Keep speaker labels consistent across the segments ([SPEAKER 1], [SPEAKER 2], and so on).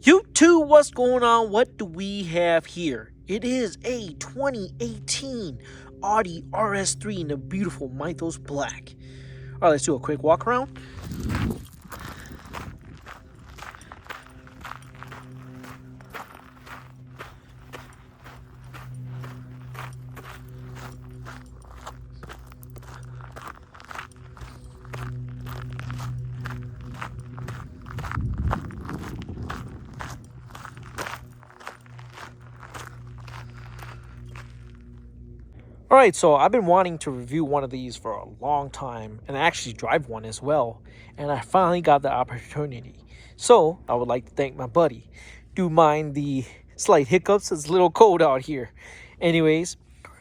[SPEAKER 1] YouTube, what's going on? What do we have here? It is a 2018 Audi RS3 in the beautiful Mythos Black. All right, let's do a quick walk around. All right, so I've been wanting to review one of these for a long time and actually drive one as well, and I finally got the opportunity. So I would like to thank my buddy. Do mind the slight hiccups, it's a little cold out here. Anyways,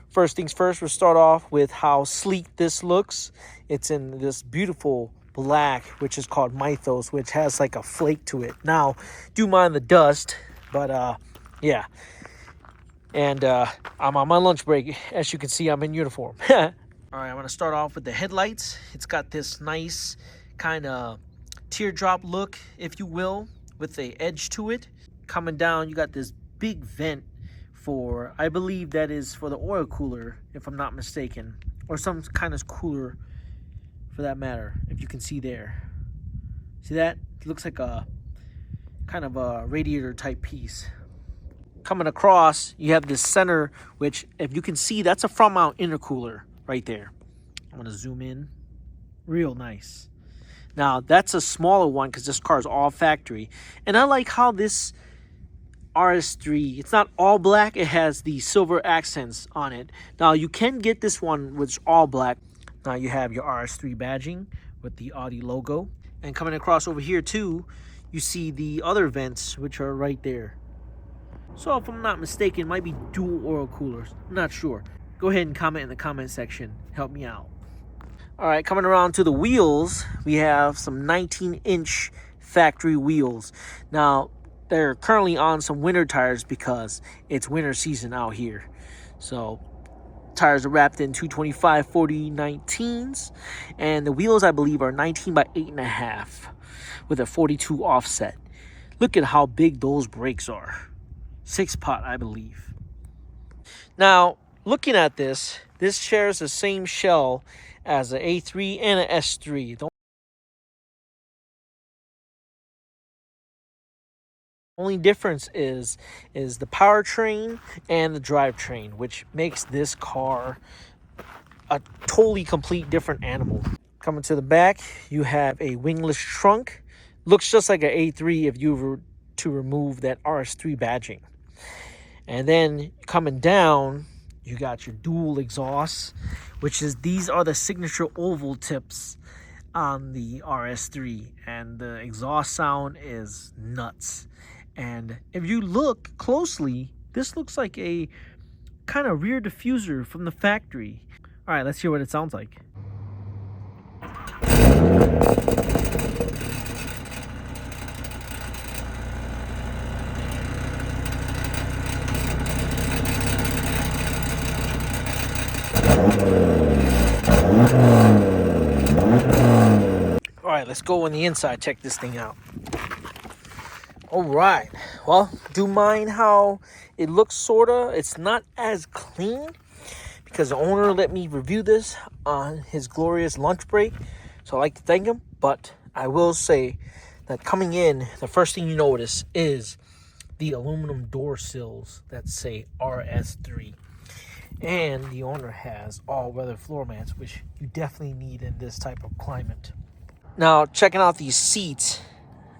[SPEAKER 1] first things first, we'll start off with how sleek this looks. It's in this beautiful black, which is called Mythos, which has like a flake to it. Now, do mind the dust, but yeah. And I'm on my lunch break. As you can see, I'm in uniform. All right, I'm going to start off with the headlights. It's got this nice kind of teardrop look, if you will, with a edge to it. Coming down, you got this big vent for, I believe that is for the oil cooler, if I'm not mistaken, or some kind of cooler for that matter, if you can see there. See that? It looks like a kind of a radiator type piece. Coming across, you have this center, which if you can see, that's a front mount intercooler right there. I'm gonna zoom in. Real nice. Now that's a smaller one because this car is all factory, and I like how this RS3, it's not all black, it has the silver accents on it. Now you can get this one which all black. Now you have your RS3 badging with the Audi logo, and coming across over here too, you see the other vents which are right there. So if I'm not mistaken, it might be dual oil coolers. I'm not sure. Go ahead and comment in the comment section. Help me out. All right, coming around to the wheels, we have some 19-inch factory wheels. Now, they're currently on some winter tires because it's winter season out here. So, tires are wrapped in 225/40 19s. And the wheels, I believe, are 19 by 8.5 with a 42 offset. Look at how big those brakes are. 6-pot, I believe. Now, looking at this shares the same shell as an A3 and an S3. The only difference is the powertrain and the drivetrain, which makes this car a totally complete different animal. Coming to the back, you have a wingless trunk. Looks just like an A3 if you were to remove that RS3 badging. And then coming down, you got your dual exhausts, which is, these are the signature oval tips on the RS3. And the exhaust sound is nuts. And if you look closely, this looks like a kind of rear diffuser from the factory. All right, let's hear what it sounds like. All right, let's go on the inside, check this thing out. All right, well, do mind how it looks, sorta. It's not as clean because the owner let me review this on his glorious lunch break, so I'd like to thank him. But I will say that coming in, the first thing you notice is the aluminum door sills that say RS3. And the owner has all-weather floor mats, which you definitely need in this type of climate. Now, checking out these seats,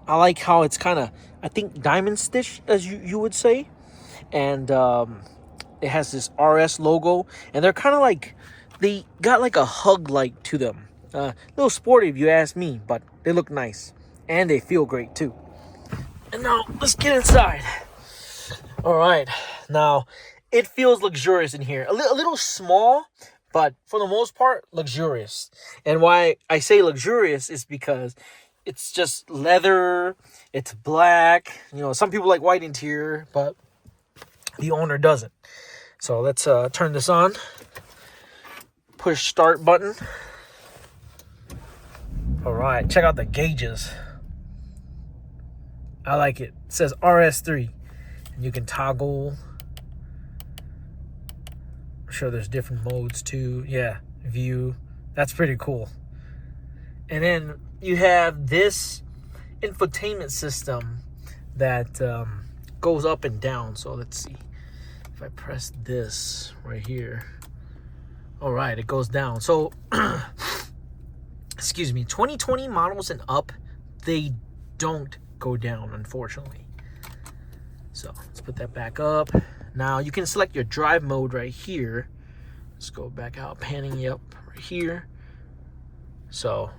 [SPEAKER 1] I like how it's kind of, I think, diamond stitched, as you would say. And it has this RS logo. And they're kind of like, they got like a hug-like to them. A little sporty if you ask me, but they look nice. And they feel great too. And now, let's get inside. All right, now, it feels luxurious in here. A little small, but for the most part, luxurious. And why I say luxurious is because it's just leather, it's black. You know, some people like white interior, but the owner doesn't. So let's turn this on. Push start button. All right, check out the gauges. I like it. It says RS3. And you can toggle. I'm sure there's different modes too. Yeah, view. That's pretty cool. And then you have this infotainment system that goes up and down. So let's see. If I press this right here. All right, it goes down. So, excuse me, 2020 models and up, they don't go down, unfortunately. So let's put that back up. Now you can select your drive mode right here. Let's go back out, panning you up right here. So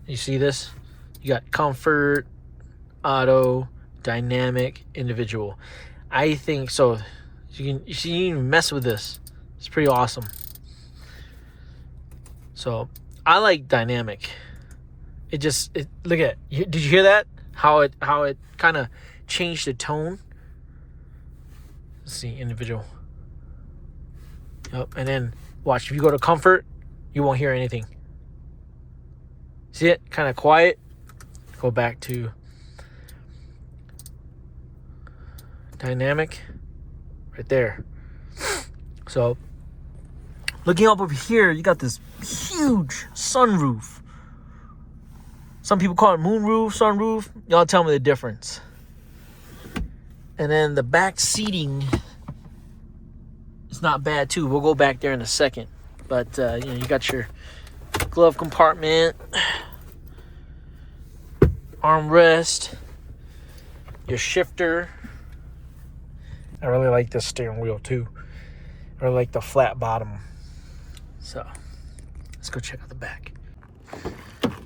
[SPEAKER 1] you see this? You got comfort, auto, dynamic, individual. I think so. You can even mess with this. It's pretty awesome. So I like dynamic. Look at it. Did you hear that? How it kind of changed the tone. Let's see, individual. Yep, and then watch. If you go to comfort, you won't hear anything. See it? Kind of quiet. Go back to dynamic. Right there. So, looking up over here, you got this huge sunroof. Some people call it moonroof, sunroof. Y'all tell me the difference. And then the back seating is not bad too. We'll go back there in a second. But you got your glove compartment, armrest, your shifter. I really like this steering wheel too. I really like the flat bottom. So let's go check out the back.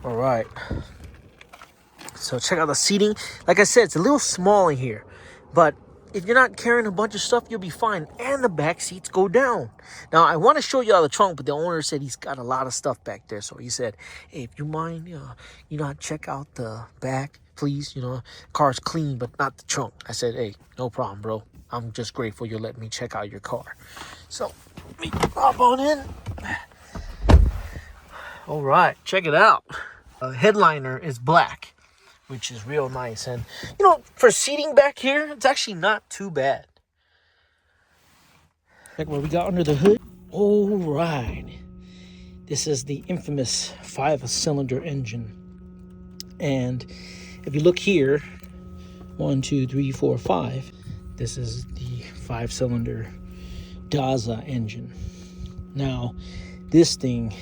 [SPEAKER 1] All right. So check out the seating. Like I said, it's a little small in here, but if you're not carrying a bunch of stuff, you'll be fine. And the back seats go down. Now I want to show you all the trunk, but the owner said he's got a lot of stuff back there. So he said, "Hey, if you mind, check out the back, please. Car's clean, but not the trunk." I said, "Hey, no problem, bro. I'm just grateful you're letting me check out your car." So, let me hop on in. All right, check it out. Headliner is black, which is real nice. And, for seating back here, it's actually not too bad. Check what we got under the hood. All right. This is the infamous 5-cylinder engine. And if you look here, 1, 2, 3, 4, 5. This is the 5-cylinder Daza engine. Now, this thing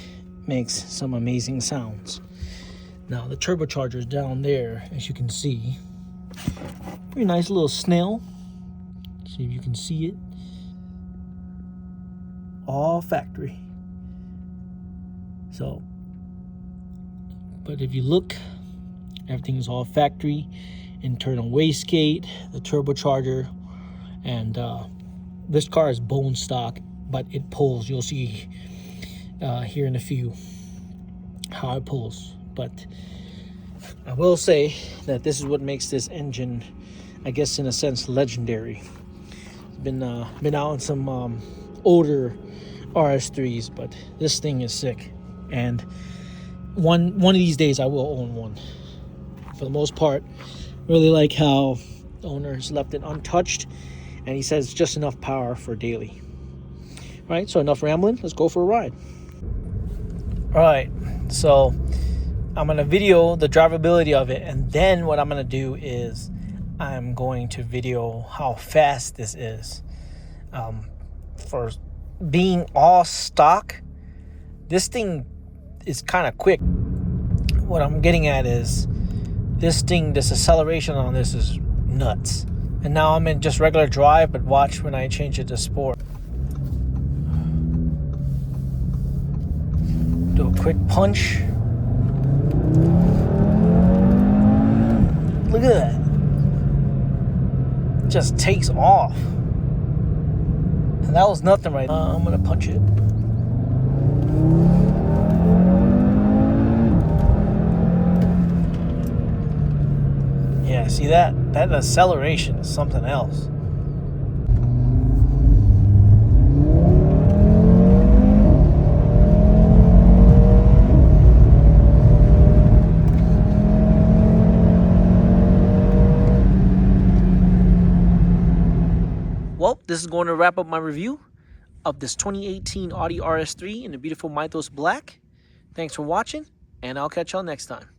[SPEAKER 1] makes some amazing sounds. Now, the turbocharger is down there, as you can see. Pretty nice little snail. See if you can see it. All factory. So, but if you look, everything is all factory. Internal wastegate, the turbocharger. And this car is bone stock, but it pulls. You'll see here in a few how it pulls. But I will say that this is what makes this engine, I guess in a sense, legendary. It's been out in some older RS3s, but this thing is sick. And one of these days I will own one. For the most part, really like how the owner has left it untouched. And he says just enough power for daily. All right, so enough rambling. Let's go for a ride. All right, so I'm going to video the drivability of it. And then what I'm going to do is I'm going to video how fast this is. For being all stock, this thing is kind of quick. What I'm getting at is this acceleration on this is nuts. And now I'm in just regular drive, but watch when I change it to sport. Do a quick punch. Look at that. It just takes off. And that was nothing right now. I'm going to punch it. Yeah, see that? That acceleration is something else. well, this is going to wrap up my review of this 2018 Audi RS3 in the beautiful Mythos Black. Thanks for watching, and I'll catch y'all next time.